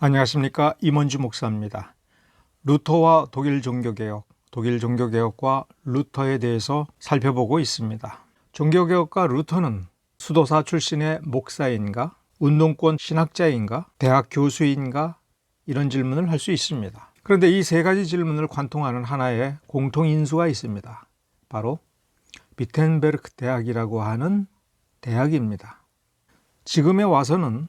안녕하십니까, 임원주 목사입니다. 루터와 독일 종교개혁, 독일 종교개혁과 루터에 대해서 살펴보고 있습니다. 종교개혁과 루터는 수도사 출신의 목사인가, 운동권 신학자인가, 대학 교수인가, 이런 질문을 할 수 있습니다. 그런데 이 세 가지 질문을 관통하는 하나의 공통인수가 있습니다. 바로 비텐베르크 대학이라고 하는 대학입니다. 지금에 와서는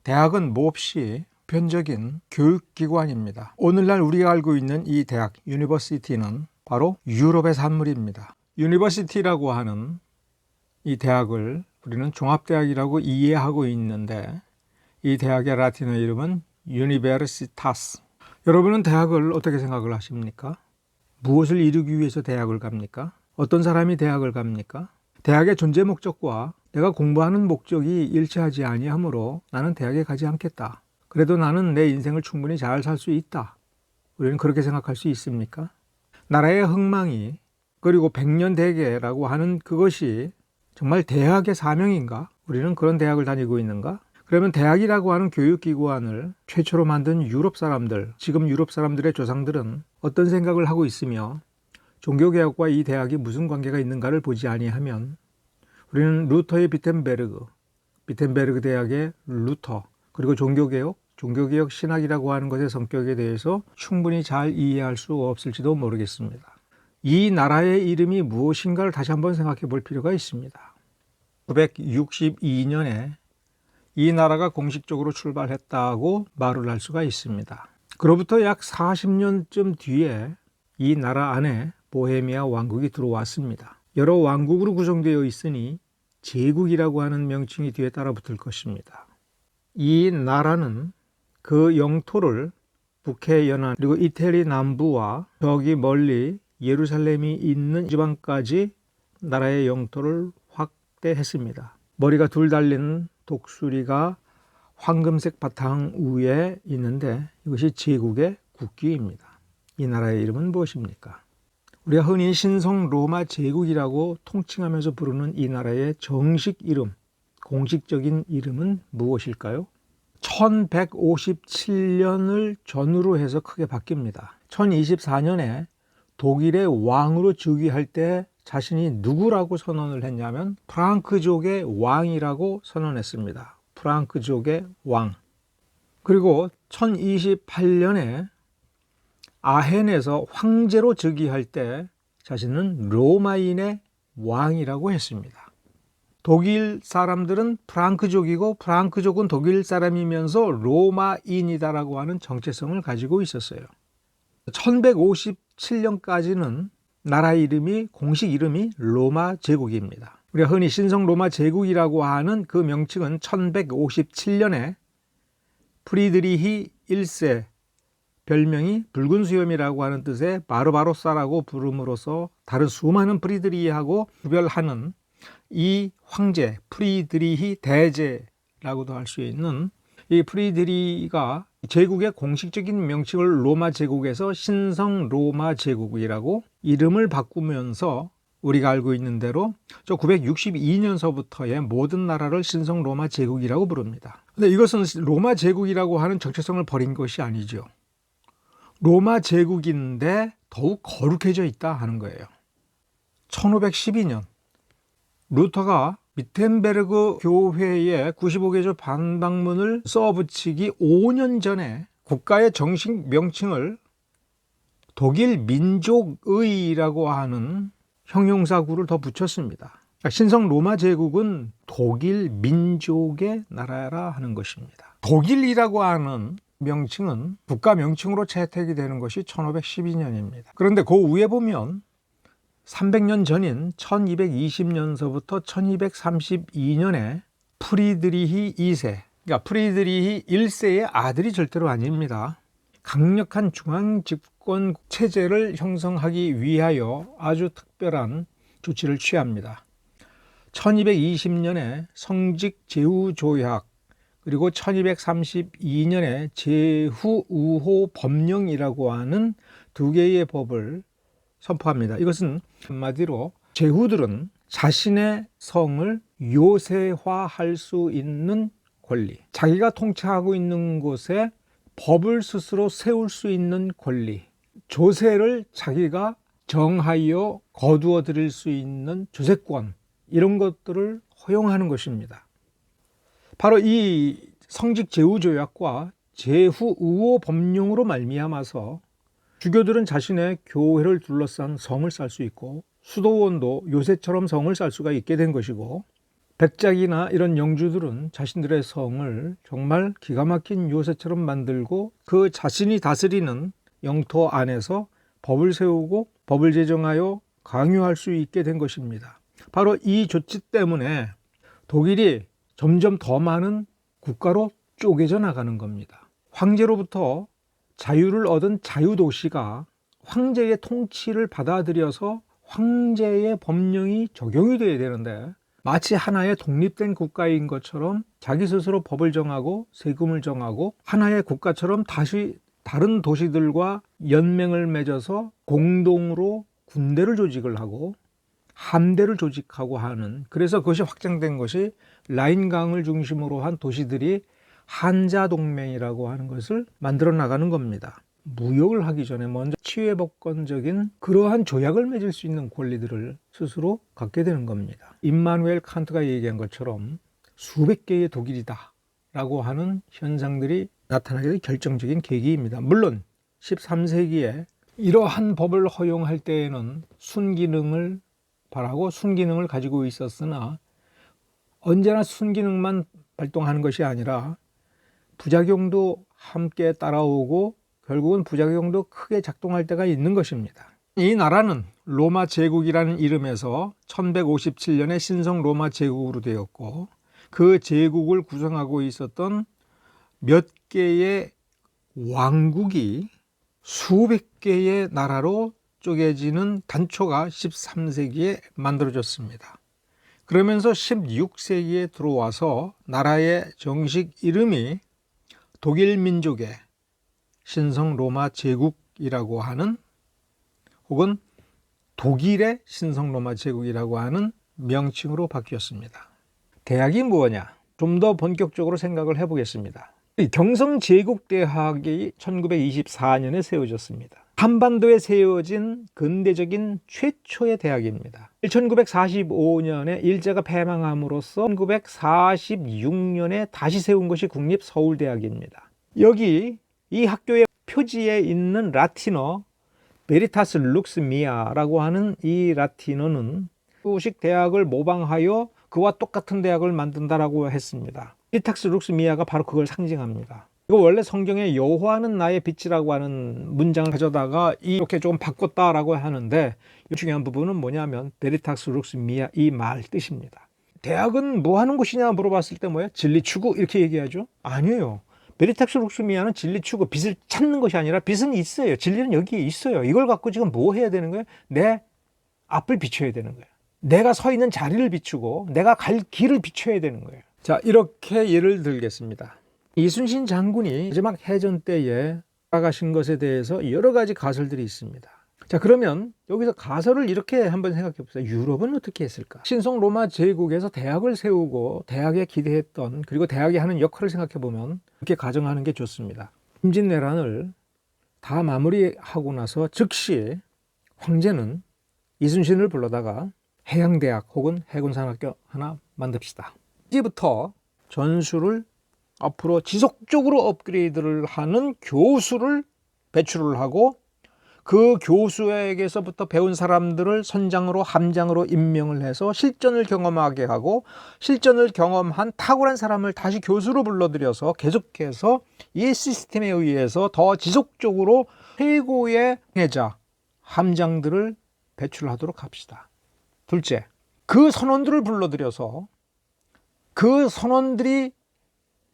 대학은 몹시 보편적인 교육기관입니다. 오늘날 우리가 알고 있는 이 대학, 유니버시티는 바로 유럽의 산물입니다. 유니버시티라고 하는 이 대학을 우리는 종합대학이라고 이해하고 있는데, 이 대학의 라틴어 이름은 유니베르시타스. 여러분은 대학을 어떻게 생각을 하십니까? 무엇을 이루기 위해서 대학을 갑니까? 어떤 사람이 대학을 갑니까? 대학의 존재 목적과 내가 공부하는 목적이 일치하지 아니하므로 나는 대학에 가지 않겠다. 그래도 나는 내 인생을 충분히 잘 살 수 있다. 우리는 그렇게 생각할 수 있습니까? 나라의 흥망이, 그리고 백년대계라고 하는 그것이 정말 대학의 사명인가? 우리는 그런 대학을 다니고 있는가? 그러면 대학이라고 하는 교육기관을 최초로 만든 유럽 사람들, 지금 유럽 사람들의 조상들은 어떤 생각을 하고 있으며 종교개혁과 이 대학이 무슨 관계가 있는가를 보지 아니하면 우리는 루터의 비텐베르그 대학의 루터, 그리고 종교개혁 신학이라고 하는 것의 성격에 대해서 충분히 잘 이해할 수 없을지도 모르겠습니다. 이 나라의 이름이 무엇인가를 다시 한번 생각해 볼 필요가 있습니다. 962년에 이 나라가 공식적으로 출발했다고 말을 할 수가 있습니다. 그로부터 약 40년쯤 뒤에 이 나라 안에 보헤미아 왕국이 들어왔습니다. 여러 왕국으로 구성되어 있으니 제국이라고 하는 명칭이 뒤에 따라붙을 것입니다. 이 나라는 그 영토를 북해 연안, 그리고 이태리 남부와 저기 멀리 예루살렘이 있는 지방까지 나라의 영토를 확대했습니다. 머리가 둘 달린 독수리가 황금색 바탕 위에 있는데 이것이 제국의 국기입니다. 이 나라의 이름은 무엇입니까? 우리가 흔히 신성 로마 제국이라고 통칭하면서 부르는 이 나라의 정식 이름, 공식적인 이름은 무엇일까요? 1157년을 전후로 해서 크게 바뀝니다. 1024년에 독일의 왕으로 즉위할 때 자신이 누구라고 선언을 했냐면 프랑크족의 왕이라고 선언했습니다. 프랑크족의 왕. 그리고 1028년에 아헨에서 황제로 즉위할 때 자신은 로마인의 왕이라고 했습니다. 독일 사람들은 프랑크족이고 프랑크족은 독일 사람이면서 로마인이다라고 하는 정체성을 가지고 있었어요. 1157년까지는 나라 이름이, 공식 이름이 로마 제국입니다. 우리가 흔히 신성 로마 제국이라고 하는 그 명칭은 1157년에 프리드리히 1세, 별명이 붉은 수염이라고 하는 뜻의 바르바로사라고 부름으로써 다른 수많은 프리드리히하고 구별하는 이 황제 프리드리히 대제라고도 할 수 있는 이 프리드리히가 제국의 공식적인 명칭을 로마 제국에서 신성 로마 제국이라고 이름을 바꾸면서 우리가 알고 있는 대로 962년서부터의 모든 나라를 신성 로마 제국이라고 부릅니다. 근데 이것은 로마 제국이라고 하는 정체성을 버린 것이 아니죠. 로마 제국인데 더욱 거룩해져 있다 하는 거예요. 1512년 루터가 비텐베르그 교회에 95개조 반박문을 써붙이기 5년 전에 국가의 정식 명칭을 독일 민족의라고 하는 형용사구를 더 붙였습니다. 신성 로마 제국은 독일 민족의 나라라 하는 것입니다. 독일이라고 하는 명칭은 국가 명칭으로 채택이 되는 것이 1512년입니다. 그런데 그 위에 보면 300년 전인 1220년서부터 1232년에 프리드리히 2세, 그러니까 프리드리히 1세의 아들이 절대로 아닙니다. 강력한 중앙 집권 체제를 형성하기 위하여 아주 특별한 조치를 취합니다. 1220년에 성직 제후 조약, 그리고 1232년에 제후우호 법령이라고 하는 두 개의 법을 선포합니다. 이것은 한마디로 제후들은 자신의 성을 요새화할 수 있는 권리, 자기가 통치하고 있는 곳에 법을 스스로 세울 수 있는 권리, 조세를 자기가 정하여 거두어 드릴 수 있는 조세권, 이런 것들을 허용하는 것입니다. 바로 이 성직제후조약과 제후의호 법령으로 말미암아서 주교들은 자신의 교회를 둘러싼 성을 쌓을 수 있고, 수도원도 요새처럼 성을 쌓을 수가 있게 된 것이고, 백작이나 이런 영주들은 자신들의 성을 정말 기가 막힌 요새처럼 만들고 그 자신이 다스리는 영토 안에서 법을 세우고 법을 제정하여 강요할 수 있게 된 것입니다. 바로 이 조치 때문에 독일이 점점 더 많은 국가로 쪼개져 나가는 겁니다. 황제로부터 자유를 얻은 자유도시가 황제의 통치를 받아들여서 황제의 법령이 적용이 돼야 되는데, 마치 하나의 독립된 국가인 것처럼 자기 스스로 법을 정하고 세금을 정하고 하나의 국가처럼 다시 다른 도시들과 연맹을 맺어서 공동으로 군대를 조직을 하고 함대를 조직하고 하는, 그래서 그것이 확장된 것이 라인강을 중심으로 한 도시들이 한자동맹이라고 하는 것을 만들어 나가는 겁니다. 무역을 하기 전에 먼저 치외법권적인 그러한 조약을 맺을 수 있는 권리들을 스스로 갖게 되는 겁니다. 임마누엘 칸트가 얘기한 것처럼 수백 개의 독일이다 라고 하는 현상들이 나타나게 된 결정적인 계기입니다. 물론 13세기에 이러한 법을 허용할 때에는 순기능을 바라고 순기능을 가지고 있었으나, 언제나 순기능만 발동하는 것이 아니라 부작용도 함께 따라오고 결국은 부작용도 크게 작동할 때가 있는 것입니다. 이 나라는 로마 제국이라는 이름에서 1157년에 신성 로마 제국으로 되었고, 그 제국을 구성하고 있었던 몇 개의 왕국이 수백 개의 나라로 쪼개지는 단초가 13세기에 만들어졌습니다. 그러면서 16세기에 들어와서 나라의 정식 이름이 독일 민족의 신성 로마 제국이라고 하는, 혹은 독일의 신성 로마 제국이라고 하는 명칭으로 바뀌었습니다. 대학이 뭐냐? 좀 더 본격적으로 생각을 해보겠습니다. 경성제국대학이 1924년에 세워졌습니다. 한반도에 세워진 근대적인 최초의 대학입니다. 1945년에 일제가 패망함으로써 1946년에 다시 세운 것이 국립서울대학입니다. 여기 이 학교의 표지에 있는 라틴어 베리타스 룩스 미아라고 하는 이 라틴어는 후식 대학을 모방하여 그와 똑같은 대학을 만든다라고 했습니다. 베리타스 룩스 미아가 바로 그걸 상징합니다. 이거 원래 성경에 여호와는 나의 빛이라고 하는 문장을 가져다가 이렇게 조금 바꿨다라고 하는데, 중요한 부분은 뭐냐면 베리타스 룩스 미아, 이 말 뜻입니다. 대학은 뭐 하는 곳이냐 물어봤을 때 뭐예요? 진리 추구, 이렇게 얘기하죠? 아니에요. 베리타스 룩스 미아는 진리 추구, 빛을 찾는 것이 아니라 빛은 있어요. 진리는 여기에 있어요. 이걸 갖고 지금 뭐 해야 되는 거예요? 내 앞을 비춰야 되는 거예요. 내가 서 있는 자리를 비추고 내가 갈 길을 비춰야 되는 거예요. 자, 이렇게 예를 들겠습니다. 이순신 장군이 마지막 해전 때에 돌아가신 것에 대해서 여러 가지 가설들이 있습니다. 자, 그러면 여기서 가설을 이렇게 한번 생각해 보세요. 유럽은 어떻게 했을까? 신성 로마 제국에서 대학을 세우고 대학에 기대했던, 그리고 대학이 하는 역할을 생각해 보면 이렇게 가정하는 게 좋습니다. 임진왜란을 다 마무리하고 나서 즉시 황제는 이순신을 불러다가 해양대학 혹은 해군산학교 하나 만듭시다. 이제부터 전술을 앞으로 지속적으로 업그레이드를 하는 교수를 배출을 하고, 그 교수에게서부터 배운 사람들을 선장으로 함장으로 임명을 해서 실전을 경험하게 하고, 실전을 경험한 탁월한 사람을 다시 교수로 불러들여서 계속해서 이 시스템에 의해서 더 지속적으로 최고의 해자 함장들을 배출하도록 합시다. 둘째, 그 선원들을 불러들여서 그 선원들이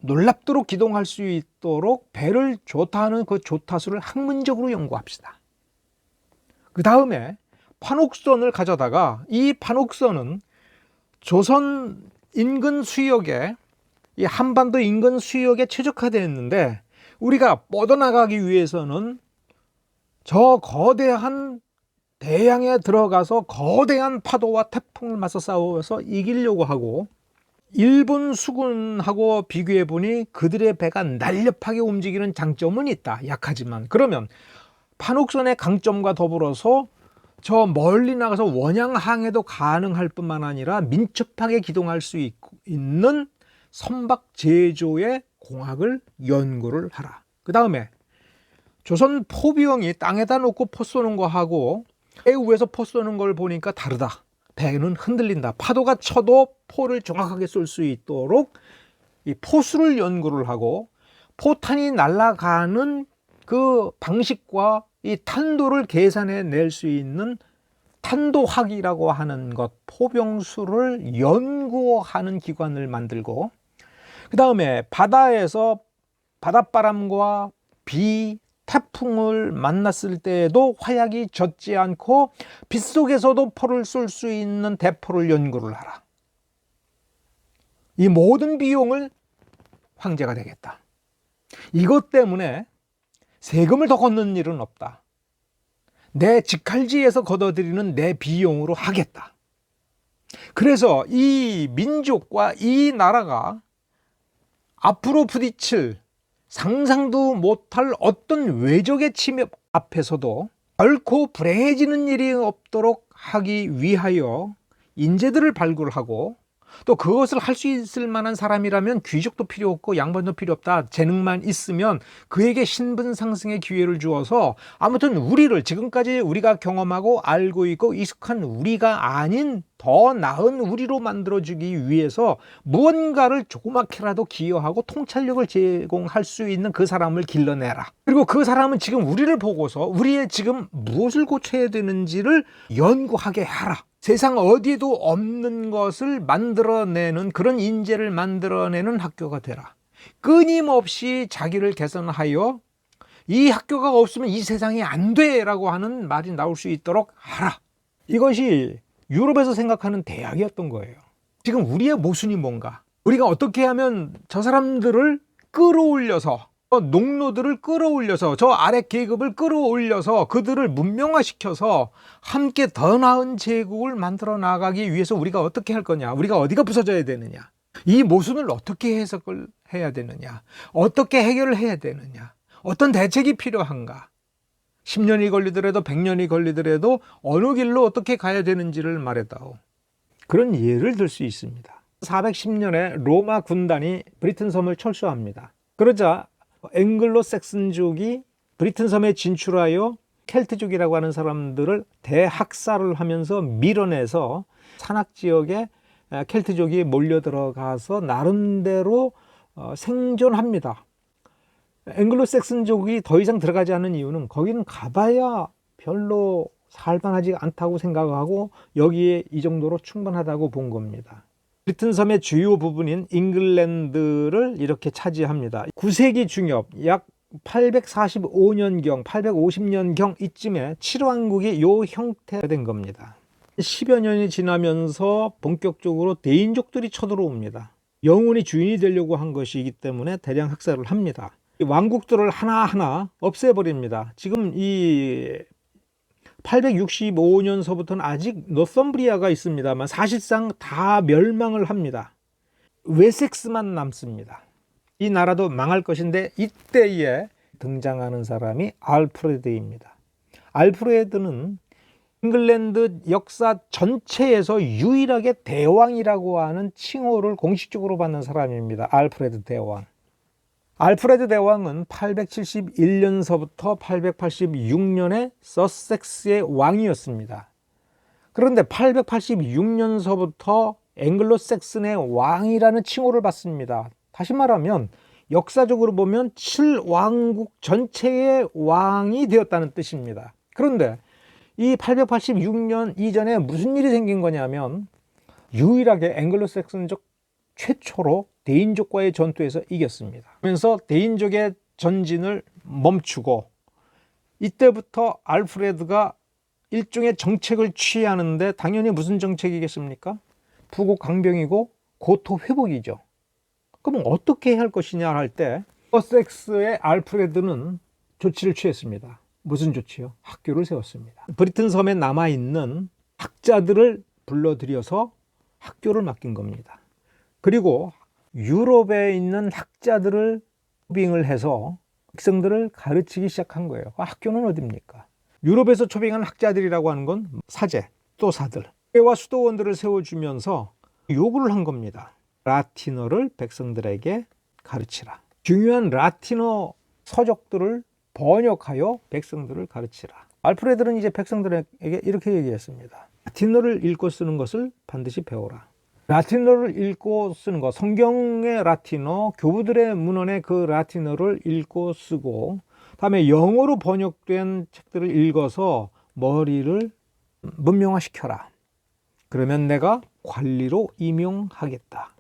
놀랍도록 기동할 수 있도록 배를 조타하는 그 조타수를 학문적으로 연구합시다. 그 다음에 판옥선을 가져다가, 이 판옥선은 조선 인근 수역에, 이 한반도 인근 수역에 최적화되어 있는데, 우리가 뻗어나가기 위해서는 저 거대한 대양에 들어가서 거대한 파도와 태풍을 맞서 싸워서 이기려고 하고, 일본 수군하고 비교해 보니 그들의 배가 날렵하게 움직이는 장점은 있다. 약하지만. 그러면 판옥선의 강점과 더불어서 저 멀리 나가서 원양항해도 가능할 뿐만 아니라 민첩하게 기동할 수 있는 선박 제조의 공학을 연구를 하라. 그 다음에 조선 포병이 땅에다 놓고 포 쏘는 거하고 배 위에서 포 쏘는 걸 보니까 다르다. 배는 흔들린다. 파도가 쳐도 포를 정확하게 쏠 수 있도록 이 포수를 연구를 하고 포탄이 날아가는 그 방식과 이 탄도를 계산해 낼 수 있는 탄도학이라고 하는 것, 포병수를 연구하는 기관을 만들고, 그 다음에 바다에서 바닷바람과 비, 태풍을 만났을 때에도 화약이 젖지 않고 빗속에서도 포를 쏠 수 있는 대포를 연구를 하라. 이 모든 비용을 황제가 되겠다. 이것 때문에 세금을 더 걷는 일은 없다. 내 직할지에서 걷어들이는 내 비용으로 하겠다. 그래서 이 민족과 이 나라가 앞으로 부딪힐 상상도 못할 어떤 외적의 침입 앞에서도 결코 불행해지는 일이 없도록 하기 위하여 인재들을 발굴하고, 또 그것을 할 수 있을 만한 사람이라면 귀족도 필요 없고 양반도 필요 없다. 재능만 있으면 그에게 신분 상승의 기회를 주어서 아무튼 우리를 지금까지 우리가 경험하고 알고 있고 익숙한 우리가 아닌 더 나은 우리로 만들어주기 위해서 무언가를 조그맣게라도 기여하고 통찰력을 제공할 수 있는 그 사람을 길러내라. 그리고 그 사람은 지금 우리를 보고서 우리의 지금 무엇을 고쳐야 되는지를 연구하게 하라. 세상 어디에도 없는 것을 만들어내는, 그런 인재를 만들어내는 학교가 되라. 끊임없이 자기를 개선하여 이 학교가 없으면 이 세상이 안 돼라고 하는 말이 나올 수 있도록 하라. 이것이 유럽에서 생각하는 대학이었던 거예요. 지금 우리의 모순이 뭔가, 우리가 어떻게 하면 저 사람들을 끌어올려서, 농노들을 끌어올려서, 저 아래 계급을 끌어올려서 그들을 문명화시켜서 함께 더 나은 제국을 만들어 나가기 위해서 우리가 어떻게 할 거냐, 우리가 어디가 부서져야 되느냐, 이 모순을 어떻게 해석을 해야 되느냐, 어떻게 해결을 해야 되느냐, 어떤 대책이 필요한가, 10년이 걸리더라도 100년이 걸리더라도 어느 길로 어떻게 가야 되는지를 말했다오. 그런 예를 들 수 있습니다. 410년에 로마 군단이 브리튼 섬을 철수합니다. 그러자 앵글로색슨족이 브리튼 섬에 진출하여 켈트족이라고 하는 사람들을 대학살을 하면서 밀어내서 산악지역에 켈트족이 몰려 들어가서 나름대로 생존합니다. 앵글로색슨족이 더 이상 들어가지 않는 이유는 거기는 가봐야 별로 살만하지 않다고 생각하고 여기에 이 정도로 충분하다고 본 겁니다. 브리튼 섬의 주요 부분인 잉글랜드를 이렇게 차지합니다. 9세기 중엽 약 845년경, 850년경 이쯤에 칠왕국이 이 형태가 된 겁니다. 10여 년이 지나면서 본격적으로 대인족들이 쳐들어옵니다. 영원히 주인이 되려고 한 것이기 때문에 대량 학살을 합니다. 왕국들을 하나하나 없애버립니다. 지금 이 865년서부터는 아직 노썸브리아가 있습니다만 사실상 다 멸망을 합니다. 웨섹스만 남습니다. 이 나라도 망할 것인데 이때에 등장하는 사람이 알프레드입니다. 알프레드는 잉글랜드 역사 전체에서 유일하게 대왕이라고 하는 칭호를 공식적으로 받는 사람입니다. 알프레드 대왕. 알프레드 대왕은 871년서부터 886년에 서섹스의 왕이었습니다. 그런데 886년서부터 앵글로색슨의 왕이라는 칭호를 받습니다. 다시 말하면 역사적으로 보면 7왕국 전체의 왕이 되었다는 뜻입니다. 그런데 이 886년 이전에 무슨 일이 생긴 거냐면 유일하게 앵글로색슨족 최초로 대인족과의 전투에서 이겼습니다. 그러면서 대인족의 전진을 멈추고 이때부터 알프레드가 일종의 정책을 취하는데 당연히 무슨 정책이겠습니까? 부국 강병이고 고토 회복이죠. 그럼 어떻게 할 것이냐 할 때 서섹스의 알프레드는 조치를 취했습니다. 무슨 조치요? 학교를 세웠습니다. 브리튼 섬에 남아있는 학자들을 불러들여서 학교를 맡긴 겁니다. 그리고 유럽에 있는 학자들을 초빙을 해서 백성들을 가르치기 시작한 거예요. 학교는 어디입니까? 유럽에서 초빙한 학자들이라고 하는 건 사제, 수도사들, 교회와 수도원들을 세워주면서 요구를 한 겁니다. 라틴어를 백성들에게 가르치라. 중요한 라틴어 서적들을 번역하여 백성들을 가르치라. 알프레드는 이제 백성들에게 이렇게 얘기했습니다. 라틴어를 읽고 쓰는 것을 반드시 배워라. 라틴어를 읽고 쓰는 것, 성경의 라틴어, 교부들의 문헌의 그 라틴어를 읽고 쓰고, 다음에 영어로 번역된 책들을 읽어서 머리를 문명화시켜라. 그러면 내가 관리로 임용하겠다.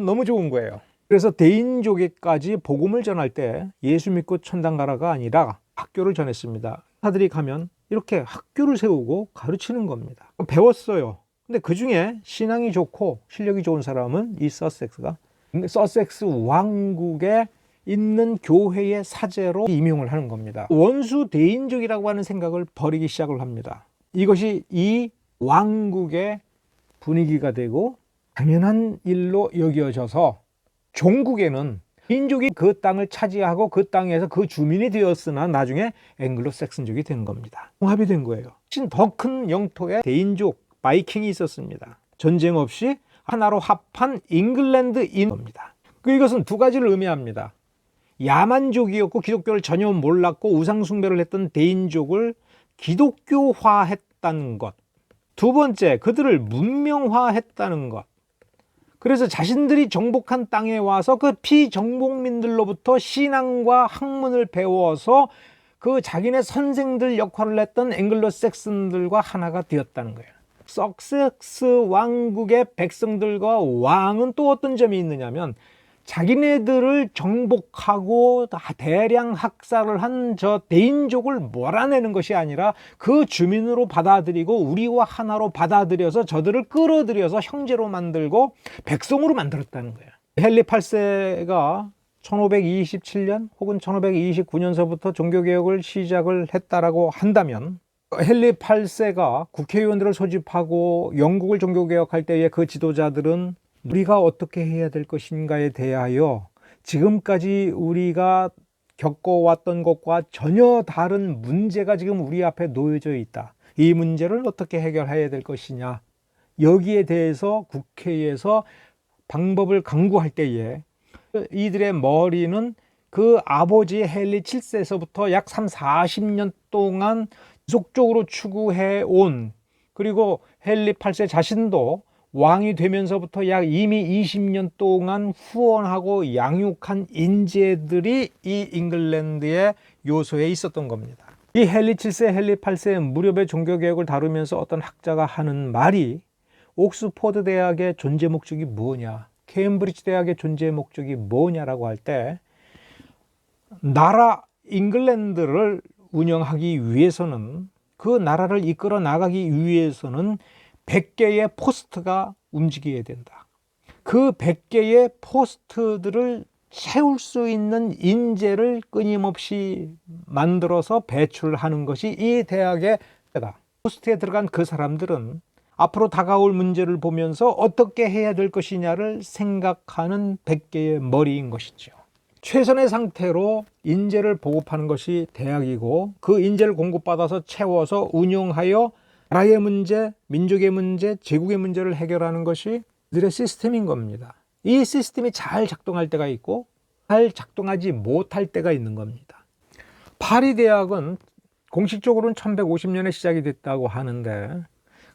너무 좋은 거예요. 그래서 대인족에까지 복음을 전할 때 예수 믿고 천당 가라가 아니라 학교를 전했습니다. 사들이 가면 이렇게 학교를 세우고 가르치는 겁니다. 배웠어요. 근데 그 중에 신앙이 좋고 실력이 좋은 사람은 이 서섹스 왕국에 있는 교회의 사제로 임용을 하는 겁니다. 원수 대인족이라고 하는 생각을 버리기 시작을 합니다. 이것이 이 왕국의 분위기가 되고 당연한 일로 여겨져서 종국에는 인족이 그 땅을 차지하고 그 땅에서 그 주민이 되었으나 나중에 앵글로색슨족이 된 겁니다. 통합이 된 거예요. 더 큰 영토에 대인족, 바이킹이 있었습니다. 전쟁 없이 하나로 합한 잉글랜드인 겁니다. 이것은 두 가지를 의미합니다. 야만족이었고 기독교를 전혀 몰랐고 우상숭배를 했던 대인족을 기독교화했다는 것. 두 번째, 그들을 문명화했다는 것. 그래서 자신들이 정복한 땅에 와서 그 피정복민들로부터 신앙과 학문을 배워서 그 자기네 선생들 역할을 했던 앵글로색슨들과 하나가 되었다는 거예요. 서섹스 왕국의 백성들과 왕은 또 어떤 점이 있느냐면 자기네들을 정복하고 대량 학살을 한 저 대인족을 몰아내는 것이 아니라 그 주민으로 받아들이고 우리와 하나로 받아들여서 저들을 끌어들여서 형제로 만들고 백성으로 만들었다는 거예요. 헨리 8세가 1527년 혹은 1529년서부터 종교개혁을 시작을 했다라고 한다면 헨리 8세가 국회의원들을 소집하고 영국을 종교개혁할 때의 그 지도자들은 우리가 어떻게 해야 될 것인가에 대하여 지금까지 우리가 겪어왔던 것과 전혀 다른 문제가 지금 우리 앞에 놓여져 있다. 이 문제를 어떻게 해결해야 될 것이냐. 여기에 대해서 국회에서 방법을 강구할 때에 이들의 머리는 그 아버지 헨리 7세에서부터 약 40년 동안 지속적으로 추구해 온, 그리고 헨리 8세 자신도 왕이 되면서부터 약 이미 20년 동안 후원하고 양육한 인재들이 이 잉글랜드의 요소에 있었던 겁니다. 이 헨리 7세, 헨리 8세 무렵의 종교개혁을 다루면서 어떤 학자가 하는 말이 옥스퍼드 대학의 존재 목적이 뭐냐, 케임브리지 대학의 존재 목적이 뭐냐라고 할 때 나라 잉글랜드를 운영하기 위해서는, 그 나라를 이끌어 나가기 위해서는 100개의 포스트가 움직여야 된다. 그 100개의 포스트들을 채울 수 있는 인재를 끊임없이 만들어서 배출하는 것이 이 대학의 때다. 포스트에 들어간 그 사람들은 앞으로 다가올 문제를 보면서 어떻게 해야 될 것이냐를 생각하는 100개의 머리인 것이죠. 최선의 상태로 인재를 보급하는 것이 대학이고, 그 인재를 공급받아서 채워서 운용하여 나라의 문제, 민족의 문제, 제국의 문제를 해결하는 것이 그들의 시스템인 겁니다. 이 시스템이 잘 작동할 때가 있고 잘 작동하지 못할 때가 있는 겁니다. 파리 대학은 공식적으로는 1150년에 시작이 됐다고 하는데,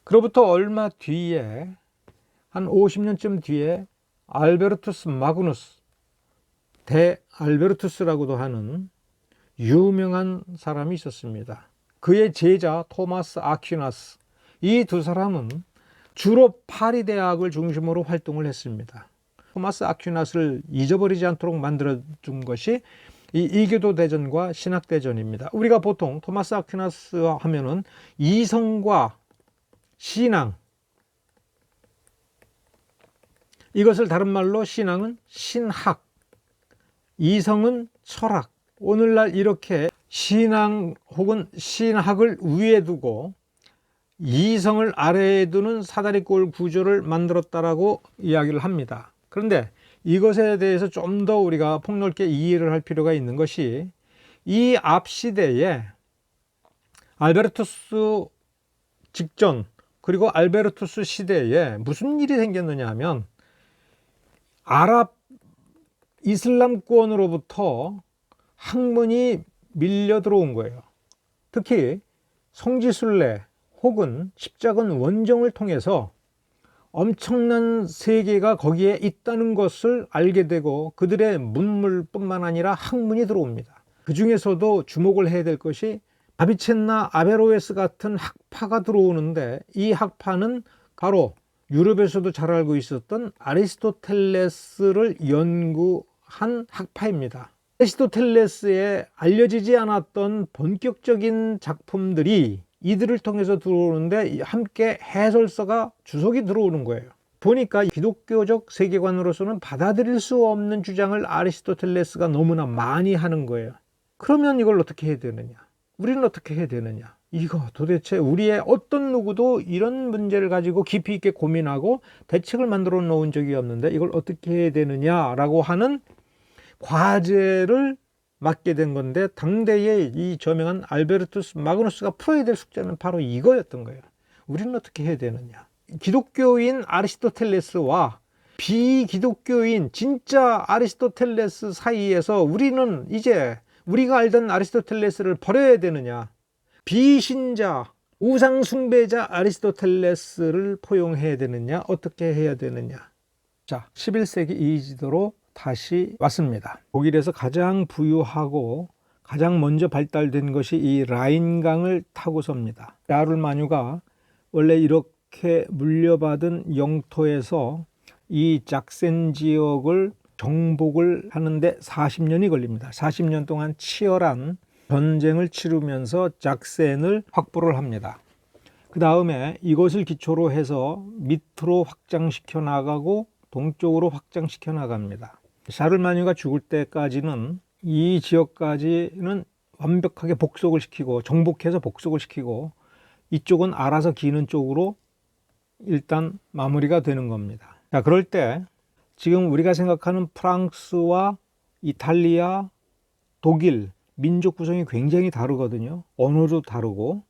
그로부터 얼마 뒤에, 한 50년쯤 뒤에 알베르투스 마그누스, 대 알베르투스라고도 하는 유명한 사람이 있었습니다. 그의 제자 토마스 아퀴나스, 이 두 사람은 주로 파리 대학을 중심으로 활동을 했습니다. 토마스 아퀴나스를 잊어버리지 않도록 만들어준 것이 이 이교도 대전과 신학 대전입니다. 우리가 보통 토마스 아퀴나스 하면은 이성과 신앙, 이것을 다른 말로 신앙은 신학, 이성은 철학, 오늘날 이렇게 신앙 혹은 신학을 위에 두고 이성을 아래에 두는 사다리꼴 구조를 만들었다라고 이야기를 합니다. 그런데 이것에 대해서 좀 더 우리가 폭넓게 이해를 할 필요가 있는 것이 이 앞 시대에 알베르투스 직전 그리고 알베르투스 시대에 무슨 일이 생겼느냐 하면 아랍 이슬람권으로부터 학문이 밀려 들어온 거예요. 특히 성지순례 혹은 십자군 원정을 통해서 엄청난 세계가 거기에 있다는 것을 알게 되고 그들의 문물뿐만 아니라 학문이 들어옵니다. 그 중에서도 주목을 해야 될 것이 아비첸나 아베로에스 같은 학파가 들어오는데 이 학파는 바로 유럽에서도 잘 알고 있었던 아리스토텔레스를 연구한 학파입니다. 아리스토텔레스의 알려지지 않았던 본격적인 작품들이 이들을 통해서 들어오는데 함께 해설서가 주석이 들어오는 거예요. 보니까 기독교적 세계관으로서는 받아들일 수 없는 주장을 아리스토텔레스가 너무나 많이 하는 거예요. 그러면 이걸 어떻게 해야 되느냐? 우리는 어떻게 해야 되느냐? 이거 도대체 우리의 어떤 누구도 이런 문제를 가지고 깊이 있게 고민하고 대책을 만들어 놓은 적이 없는데 이걸 어떻게 해야 되느냐라고 하는 과제를 맡게 된 건데 당대의 이 저명한 알베르투스 마그누스가 풀어야 될 숙제는 바로 이거였던 거예요. 우리는 어떻게 해야 되느냐? 기독교인 아리스토텔레스와 비기독교인 진짜 아리스토텔레스 사이에서 우리는 이제 우리가 알던 아리스토텔레스를 버려야 되느냐? 비신자, 우상 숭배자 아리스토텔레스를 포용해야 되느냐? 어떻게 해야 되느냐? 자, 11세기 이지도로 다시 왔습니다. 독일에서 가장 부유하고 가장 먼저 발달된 것이 이 라인강을 타고서입니다. 샤를마뉴가 원래 이렇게 물려받은 영토에서 이 작센 지역을 정복을 하는데 40년이 걸립니다. 40년 동안 치열한 전쟁을 치르면서 작센을 확보를 합니다. 그 다음에 이것을 기초로 해서 밑으로 확장시켜 나가고 동쪽으로 확장시켜 나갑니다. 샤를마뉴가 죽을 때까지는 이 지역까지는 완벽하게 복속을 시키고 정복해서 복속을 시키고 이쪽은 알아서 기는 쪽으로 일단 마무리가 되는 겁니다. 자, 그럴 때 지금 우리가 생각하는 프랑스와 이탈리아, 독일 민족 구성이 굉장히 다르거든요. 언어도 다르고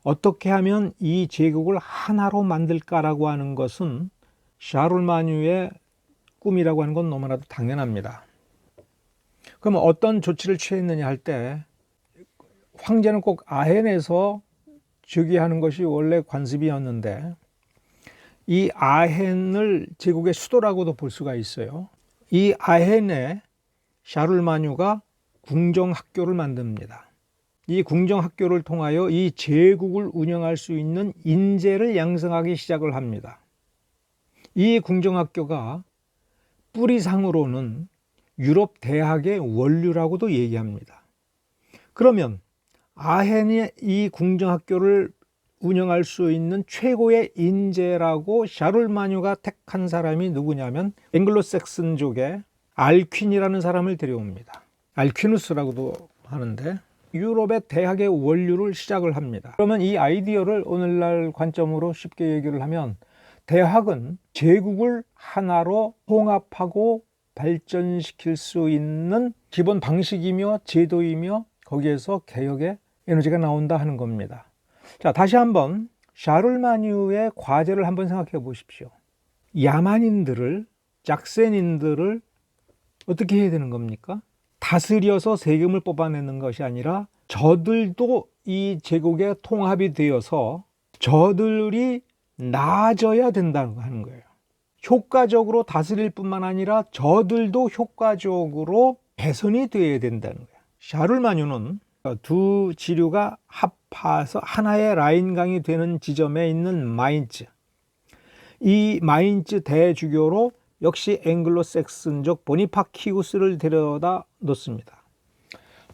어떻게 하면 이 제국을 하나로 만들까라고 하는 것은 샤를마뉴의 꿈이라고 하는 건 너무나도 당연합니다. 그럼 어떤 조치를 취했느냐 할 때 황제는 꼭 아헨에서 즉위하는 것이 원래 관습이었는데 이 아헨을 제국의 수도라고도 볼 수가 있어요. 이 아헨에 샤를마뉴가 궁정학교를 만듭니다. 이 궁정학교를 통하여 이 제국을 운영할 수 있는 인재를 양성하기 시작을 합니다. 이 궁정학교가 뿌리상으로는 유럽 대학의 원류라고도 얘기합니다. 그러면 아헨의 이 궁정학교를 운영할 수 있는 최고의 인재라고 샤를마뉴가 택한 사람이 누구냐면 앵글로색슨족의 알퀸이라는 사람을 데려옵니다. 알퀴누스라고도 하는데 유럽의 대학의 원류를 시작을 합니다. 그러면 이 아이디어를 오늘날 관점으로 쉽게 얘기를 하면 대학은 제국을 하나로 통합하고 발전시킬 수 있는 기본 방식이며 제도이며 거기에서 개혁의 에너지가 나온다 하는 겁니다. 자, 다시 한번 샤를마뉴의 과제를 한번 생각해 보십시오. 야만인들을, 작센인들을 어떻게 해야 되는 겁니까? 다스려서 세금을 뽑아내는 것이 아니라 저들도 이 제국에 통합이 되어서 저들이 나아져야 된다고 하는 거예요. 효과적으로 다스릴 뿐만 아니라 저들도 효과적으로 개선이 되어야 된다는 거예요. 샤를마뉴는 두 지류가 합해서 하나의 라인강이 되는 지점에 있는 마인츠, 이 마인츠 대주교로 역시 앵글로색슨족 보니파키우스를 데려다 놓습니다.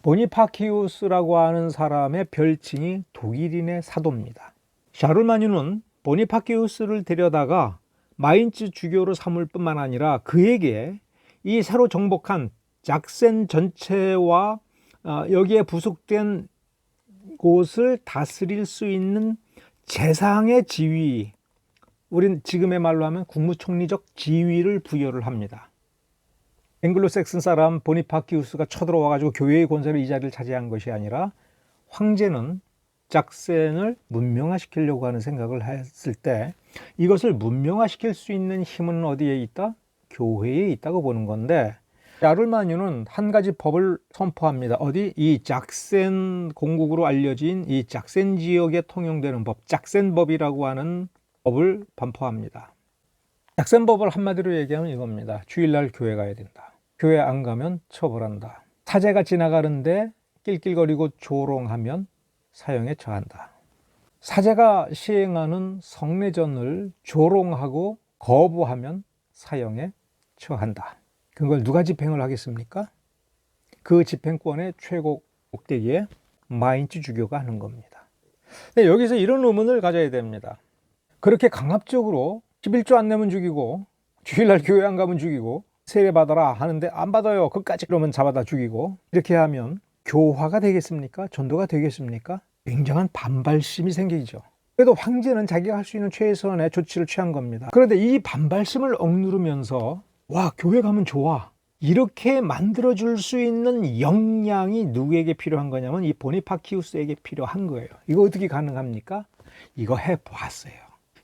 보니파키우스라고 하는 사람의 별칭이 독일인의 사도입니다. 샤를마뉴는 보니파키우스를 데려다가 마인츠 주교로 삼을 뿐만 아니라 그에게 이 새로 정복한 작센 전체와 여기에 부속된 곳을 다스릴 수 있는 재상의 지위와 우린 지금의 말로 하면 국무총리적 지위를 부여를 합니다. 앵글로색슨 사람 보니파키우스가 쳐들어와가지고 교회의 권세로 이 자리를 차지한 것이 아니라 황제는 작센을 문명화시키려고 하는 생각을 했을 때 이것을 문명화시킬 수 있는 힘은 어디에 있다? 교회에 있다고 보는 건데, 샤를마뉴는 한 가지 법을 선포합니다. 어디? 이 작센 공국으로 알려진 이 작센 지역에 통용되는 법, 작센법이라고 하는 법을 반포합니다. 작센법을 한마디로 얘기하면 이겁니다. 주일날 교회 가야 된다. 교회 안 가면 처벌한다. 사제가 지나가는데 낄낄거리고 조롱하면 사형에 처한다. 사제가 시행하는 성례전을 조롱하고 거부하면 사형에 처한다. 그걸 누가 집행을 하겠습니까? 그 집행권의 최고 꼭대기에 마인츠 주교가 하는 겁니다. 근데 여기서 이런 의문을 가져야 됩니다. 그렇게 강압적으로 11조 안 내면 죽이고 주일날 교회 안 가면 죽이고 세례 받아라 하는데 안 받아요. 그까지 그러면 잡아다 죽이고 이렇게 하면 교화가 되겠습니까? 전도가 되겠습니까? 굉장한 반발심이 생기죠. 그래도 황제는 자기가 할 수 있는 최선의 조치를 취한 겁니다. 그런데 이 반발심을 억누르면서 와, 교회 가면 좋아, 이렇게 만들어줄 수 있는 역량이 누구에게 필요한 거냐면 이 보니파키우스에게 필요한 거예요. 이거 어떻게 가능합니까? 이거 해보았어요.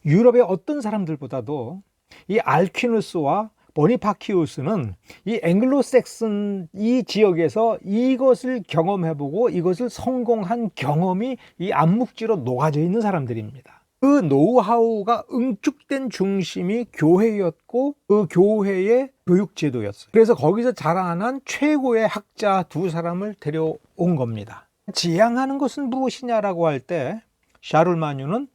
유럽의 어떤 사람들보다도 이 알퀴누스와 보니파키우스는 이 앵글로색슨 이 지역에서 이것을 경험해보고 이것을 성공한 경험이 이 암묵지로 녹아져 있는 사람들입니다. 그 노하우가 응축된 중심이 교회였고 그 교회의 교육제도였어요. 그래서 거기서 자라난 최고의 학자 두 사람을 데려온 겁니다. 지향하는 것은 무엇이냐라고 할 때 샤를마뉴는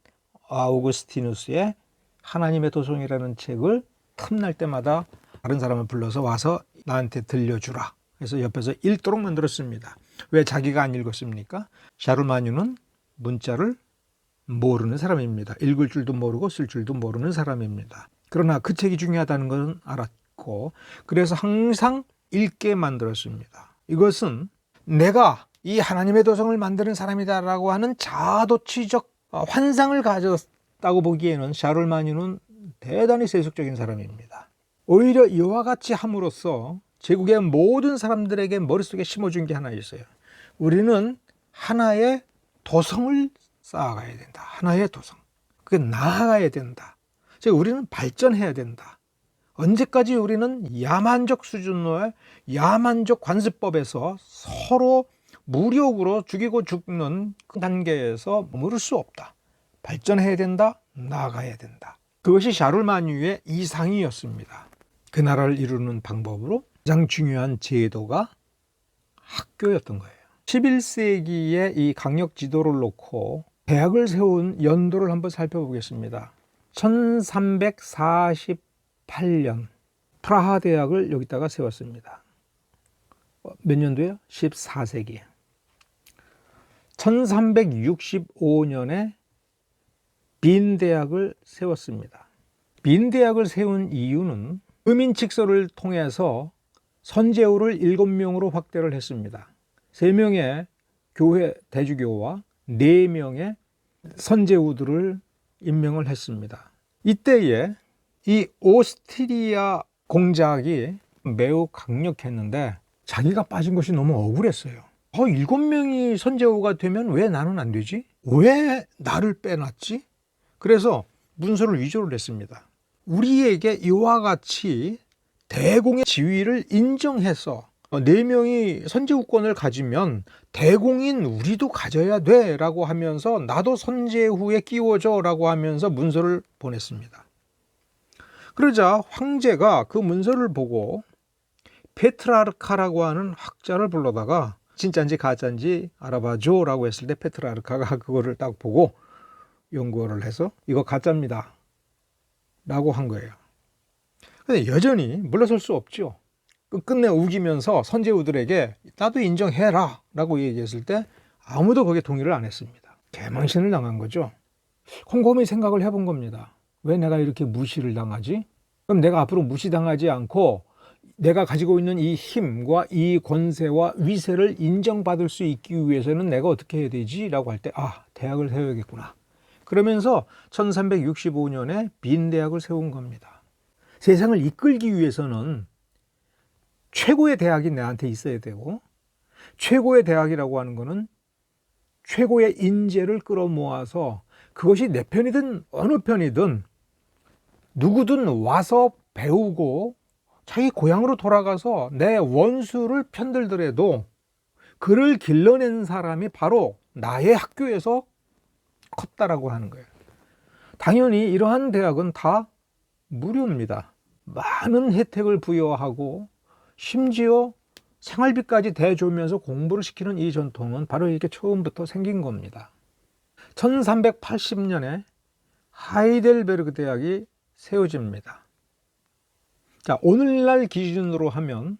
아우구스티누스의 하나님의 도성이라는 책을 틈날 때마다 다른 사람을 불러서 와서 나한테 들려주라. 그래서 옆에서 읽도록 만들었습니다. 왜 자기가 안 읽었습니까? 샤를마뉴는 문자를 모르는 사람입니다. 읽을 줄도 모르고 쓸 줄도 모르는 사람입니다. 그러나 그 책이 중요하다는 것은 알았고 그래서 항상 읽게 만들었습니다. 이것은 내가 이 하나님의 도성을 만드는 사람이다라고 하는 자아도취적 환상을 가졌다고 보기에는 샤를마뉴는 대단히 세속적인 사람입니다. 오히려 이와 같이 함으로써 제국의 모든 사람들에게 머릿속에 심어준 게 하나 있어요. 우리는 하나의 도성을 쌓아가야 된다. 하나의 도성. 그게 나아가야 된다. 즉 우리는 발전해야 된다. 언제까지 우리는 야만적 수준의 야만적 관습법에서 서로 무력으로 죽이고 죽는 그 단계에서 머무를 수 없다. 발전해야 된다. 나아가야 된다. 그것이 샤를마뉴의 이상이었습니다. 그 나라를 이루는 방법으로 가장 중요한 제도가 학교였던 거예요. 11세기에 이 강력 지도를 놓고 대학을 세운 연도를 한번 살펴보겠습니다. 1348년 프라하 대학을 여기다가 세웠습니다. 몇 년도예요? 14세기. 1365년에 빈 대학을 세웠습니다. 빈 대학을 세운 이유는 의민칙서를 통해서 선제후를 7명으로 확대를 했습니다. 3명의 교회 대주교와 4명의 선제후들을 임명을 했습니다. 이때에 이 오스트리아 공작이 매우 강력했는데 자기가 빠진 것이 너무 억울했어요. 7명이 선제후가 되면 왜 나는 안 되지? 왜 나를 빼놨지? 그래서 문서를 위조를 했습니다. 우리에게 이와 같이 대공의 지위를 인정해서 4명이 선제후권을 가지면 대공인 우리도 가져야 돼 라고 하면서 나도 선제후에 끼워줘 라고 하면서 문서를 보냈습니다. 그러자 황제가 그 문서를 보고 페트라르카라고 하는 학자를 불러다가 진짜인지 가짜인지 알아봐줘 라고 했을 때 페트라르카가 그거를 딱 보고 연구를 해서 이거 가짜입니다 라고 한 거예요. 근데 여전히 물러설 수 없죠. 끝내 우기면서 선제후들에게 나도 인정해라 라고 얘기했을 때 아무도 거기에 동의를 안 했습니다. 개망신을 당한 거죠. 곰곰이 생각을 해본 겁니다. 왜 내가 이렇게 무시를 당하지? 그럼 내가 앞으로 무시당하지 않고 내가 가지고 있는 이 힘과 이 권세와 위세를 인정받을 수 있기 위해서는 내가 어떻게 해야 되지? 라고 할 때 대학을 세워야겠구나. 그러면서 1365년에 빈대학을 세운 겁니다. 세상을 이끌기 위해서는 최고의 대학이 내한테 있어야 되고, 최고의 대학이라고 하는 거는 최고의 인재를 끌어모아서 그것이 내 편이든 어느 편이든 누구든 와서 배우고 자기 고향으로 돌아가서 내 원수를 편들더라도 그를 길러낸 사람이 바로 나의 학교에서 컸다라고 하는 거예요. 당연히 이러한 대학은 다 무료입니다. 많은 혜택을 부여하고 심지어 생활비까지 대주면서 공부를 시키는 이 전통은 바로 이렇게 처음부터 생긴 겁니다. 1380년에 하이델베르그 대학이 세워집니다. 자, 오늘날 기준으로 하면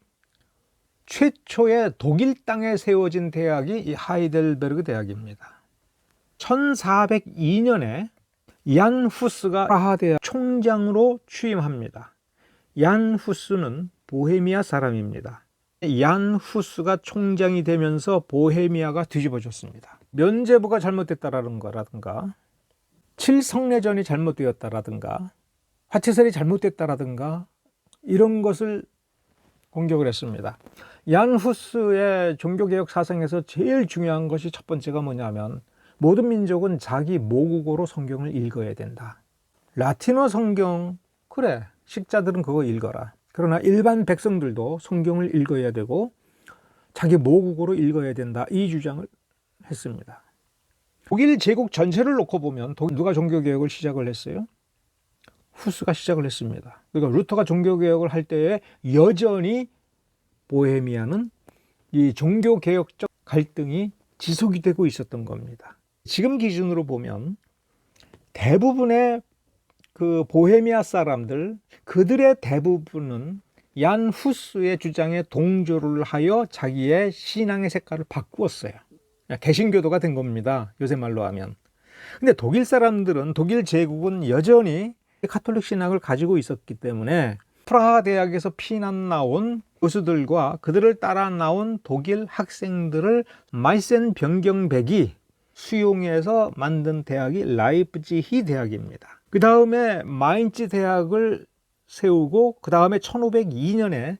최초의 독일 땅에 세워진 대학이 이 하이델베르그 대학입니다. 1402년에 얀 후스가 프라하 대학 총장으로 취임합니다. 얀 후스는 보헤미아 사람입니다. 얀 후스가 총장이 되면서 보헤미아가 뒤집어졌습니다. 면제부가 잘못됐다라는 거라든가, 칠성내전이 잘못되었다라든가, 화채설이 잘못됐다라든가 이런 것을 공격을 했습니다. 얀 후스의 종교개혁 사상에서 제일 중요한 것이 첫 번째가 뭐냐면, 모든 민족은 자기 모국어로 성경을 읽어야 된다. 라틴어 성경, 그래, 식자들은 그거 읽어라. 그러나 일반 백성들도 성경을 읽어야 되고 자기 모국어로 읽어야 된다. 이 주장을 했습니다. 독일 제국 전체를 놓고 보면 누가 종교개혁을 시작을 했어요? 후스가 시작을 했습니다. 그러니까 루터가 종교개혁을 할 때에 여전히 보헤미아는 이 종교개혁적 갈등이 지속이 되고 있었던 겁니다. 지금 기준으로 보면 대부분의 그 보헤미아 사람들, 그들의 대부분은 얀 후스의 주장에 동조를 하여 자기의 신앙의 색깔을 바꾸었어요. 개신교도가 된 겁니다. 요새 말로 하면. 근데 독일 사람들은, 독일 제국은 여전히 카톨릭 신앙을 가지고 있었기 때문에 프라하 대학에서 피난 나온 교수들과 그들을 따라 나온 독일 학생들을 마이센 병경백이 수용해서 만든 대학이 라이프치히 대학입니다. 그 다음에 마인츠 대학을 세우고 그 다음에 1502년에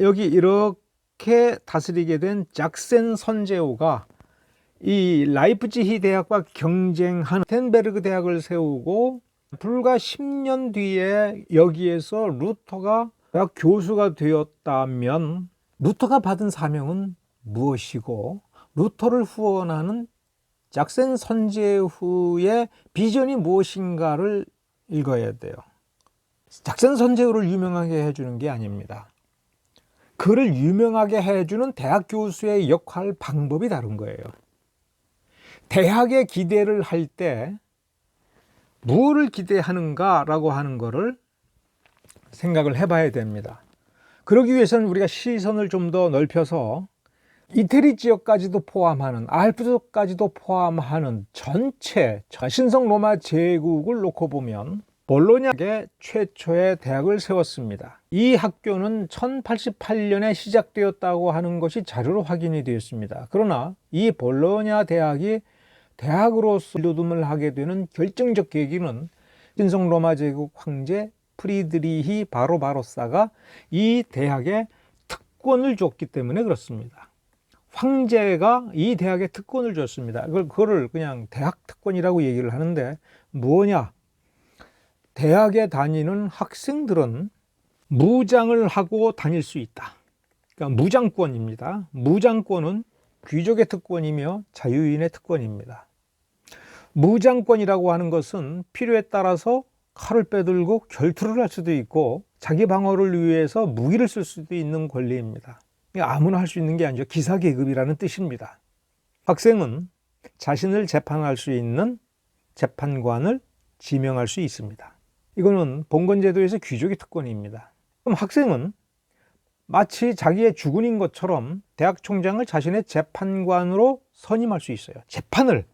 여기 이렇게 다스리게 된 작센 선제오가 이 라이프치히 대학과 경쟁하는 텐베르그 대학을 세우고, 불과 10년 뒤에 여기에서 루터가 대학 교수가 되었다면 루터가 받은 사명은 무엇이고 루터를 후원하는 작센 선제후의 비전이 무엇인가를 읽어야 돼요. 작센 선제후를 유명하게 해주는 게 아닙니다. 그를 유명하게 해주는 대학 교수의 역할 방법이 다른 거예요. 대학에 기대를 할 때 무엇을 기대하는가라고 하는 것을 생각을 해봐야 됩니다. 그러기 위해서는 우리가 시선을 좀 더 넓혀서 이태리 지역까지도 포함하는, 알프스까지도 포함하는 전체 신성 로마 제국을 놓고 보면 볼로냐에 최초의 대학을 세웠습니다. 이 학교는 1088년에 시작되었다고 하는 것이 자료로 확인이 되었습니다. 그러나 이 볼로냐 대학이 대학으로서 일도둠을 하게 되는 결정적 계기는 신성 로마 제국 황제 프리드리히 바로바로사가 이 대학에 특권을 줬기 때문에 그렇습니다. 황제가 이 대학에 특권을 줬습니다. 그거를 그냥 대학 특권이라고 얘기를 하는데 뭐냐? 대학에 다니는 학생들은 무장을 하고 다닐 수 있다. 그러니까 무장권입니다. 무장권은 귀족의 특권이며 자유인의 특권입니다. 무장권이라고 하는 것은 필요에 따라서 칼을 빼들고 결투를 할 수도 있고 자기 방어를 위해서 무기를 쓸 수도 있는 권리입니다. 아무나 할 수 있는 게 아니죠. 기사계급이라는 뜻입니다. 학생은 자신을 재판할 수 있는 재판관을 지명할 수 있습니다. 이거는 봉건제도에서 귀족의 특권입니다. 그럼 학생은 마치 자기의 주군인 것처럼 대학 총장을 자신의 재판관으로 선임할 수 있어요. 재판을,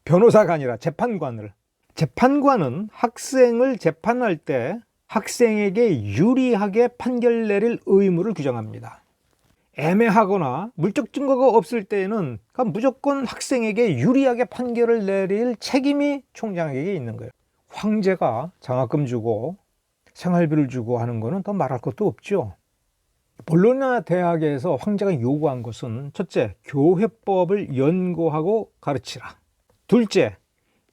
변호사가 아니라 재판관을. 재판관은 학생을 재판할 때 학생에게 유리하게 판결 내릴 의무를 규정합니다. 애매하거나 물적 증거가 없을 때에는 무조건 학생에게 유리하게 판결을 내릴 책임이 총장에게 있는 거예요. 황제가 장학금 주고 생활비를 주고 하는 거는 더 말할 것도 없죠. 볼로냐 대학에서 황제가 요구한 것은 첫째, 교회법을 연구하고 가르치라. 둘째,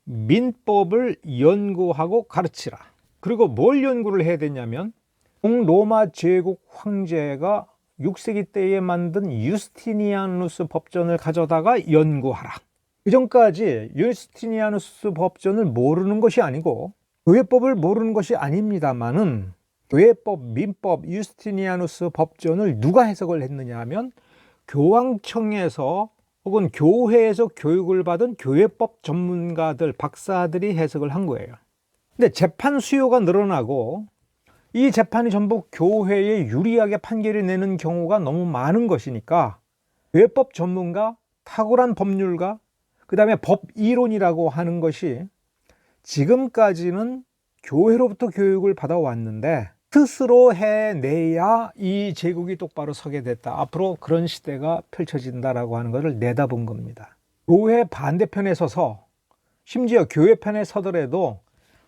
민법을 연구하고 가르치라. 그리고 뭘 연구를 해야 되냐면 동로마 제국 황제가 6세기 때에 만든 유스티니아누스 법전을 가져다가 연구하라. 그 전까지 유스티니아누스 법전을 모르는 것이 아니고 교회법을 모르는 것이 아닙니다만은 교회법, 민법, 유스티니아누스 법전을 누가 해석을 했느냐 하면 교황청에서 혹은 교회에서 교육을 받은 교회법 전문가들, 박사들이 해석을 한 거예요. 근데 재판 수요가 늘어나고 이 재판이 전부 교회에 유리하게 판결을 내는 경우가 너무 많은 것이니까 교회법 전문가, 탁월한 법률가, 그 다음에 법이론이라고 하는 것이 지금까지는 교회로부터 교육을 받아왔는데 스스로 해내야 이 제국이 똑바로 서게 됐다. 앞으로 그런 시대가 펼쳐진다라고 하는 것을 내다본 겁니다. 교회 반대편에 서서 심지어 교회 편에 서더라도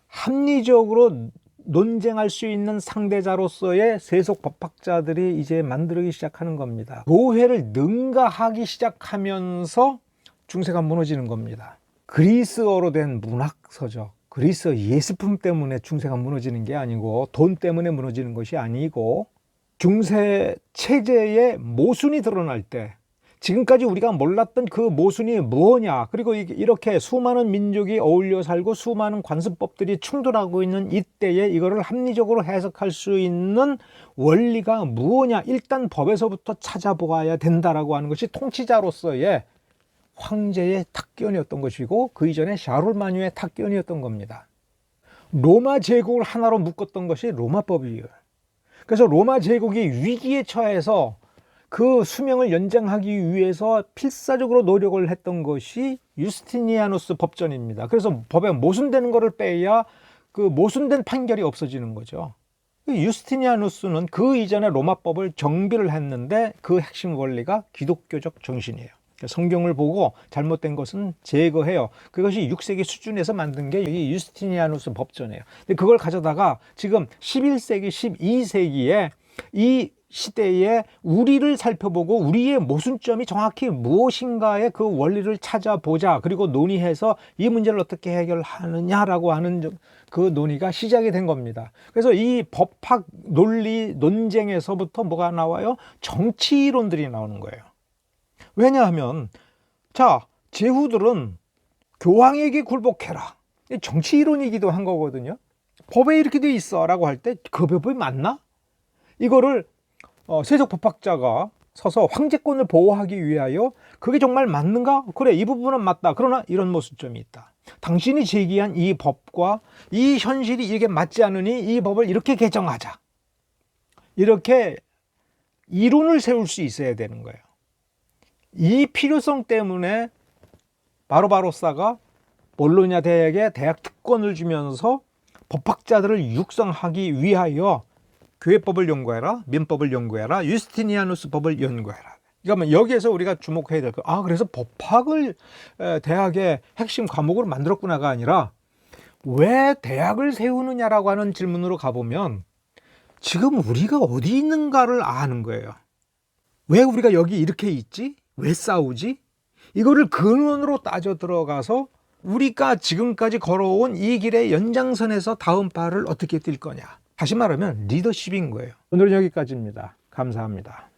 합리적으로 논쟁할 수 있는 상대자로서의 세속 법학자들이 이제 만들기 시작하는 겁니다. 교회를 능가하기 시작하면서 중세가 무너지는 겁니다. 그리스어로 된 문학서적, 그리스어 예술품 때문에 중세가 무너지는 게 아니고 돈 때문에 무너지는 것이 아니고 중세 체제의 모순이 드러날 때 지금까지 우리가 몰랐던 그 모순이 뭐냐, 그리고 이렇게 수많은 민족이 어울려 살고 수많은 관습법들이 충돌하고 있는 이때에 이거를 합리적으로 해석할 수 있는 원리가 무엇냐, 일단 법에서부터 찾아보아야 된다라고 하는 것이 통치자로서의 황제의 탁견이었던 것이고 그 이전에 샤를마뉴의 탁견이었던 겁니다. 로마 제국을 하나로 묶었던 것이 로마법이에요. 그래서 로마 제국이 위기에 처해서 그 수명을 연장하기 위해서 필사적으로 노력을 했던 것이 유스티니아누스 법전입니다. 그래서 법에 모순되는 것을 빼야 그 모순된 판결이 없어지는 거죠. 유스티니아누스는 그 이전에 로마법을 정비를 했는데 그 핵심 원리가 기독교적 정신이에요. 성경을 보고 잘못된 것은 제거해요. 그것이 6세기 수준에서 만든 게 이 유스티니아누스 법전이에요. 근데 그걸 가져다가 지금 11세기, 12세기에 이 시대에 우리를 살펴보고 우리의 모순점이 정확히 무엇인가의 그 원리를 찾아보자. 그리고 논의해서 이 문제를 어떻게 해결하느냐라고 하는 그 논의가 시작이 된 겁니다. 그래서 이 법학 논리 논쟁에서부터 뭐가 나와요? 정치이론들이 나오는 거예요. 왜냐하면 자, 제후들은 교황에게 굴복해라. 정치이론이기도 한 거거든요. 법에 이렇게 돼 있어 라고 할 때 그 법이 맞나? 이거를 세속 법학자가 서서 황제권을 보호하기 위하여 그게 정말 맞는가? 그래, 이 부분은 맞다. 그러나 이런 모순점이 있다. 당신이 제기한 이 법과 이 현실이 이게 맞지 않으니 이 법을 이렇게 개정하자. 이렇게 이론을 세울 수 있어야 되는 거예요. 이 필요성 때문에 바로바로사가 볼로냐 대학에 대학 특권을 주면서 법학자들을 육성하기 위하여 교회법을 연구해라, 민법을 연구해라, 유스티니아누스 법을 연구해라. 그러니까 여기에서 우리가 주목해야 될 거, 그래서 법학을 대학의 핵심 과목으로 만들었구나가 아니라 왜 대학을 세우느냐라고 하는 질문으로 가보면 지금 우리가 어디 있는가를 아는 거예요. 왜 우리가 여기 이렇게 있지? 왜 싸우지? 이거를 근원으로 따져 들어가서 우리가 지금까지 걸어온 이 길의 연장선에서 다음 발을 어떻게 뛸 거냐. 다시 말하면 리더십인 거예요. 오늘은 여기까지입니다. 감사합니다.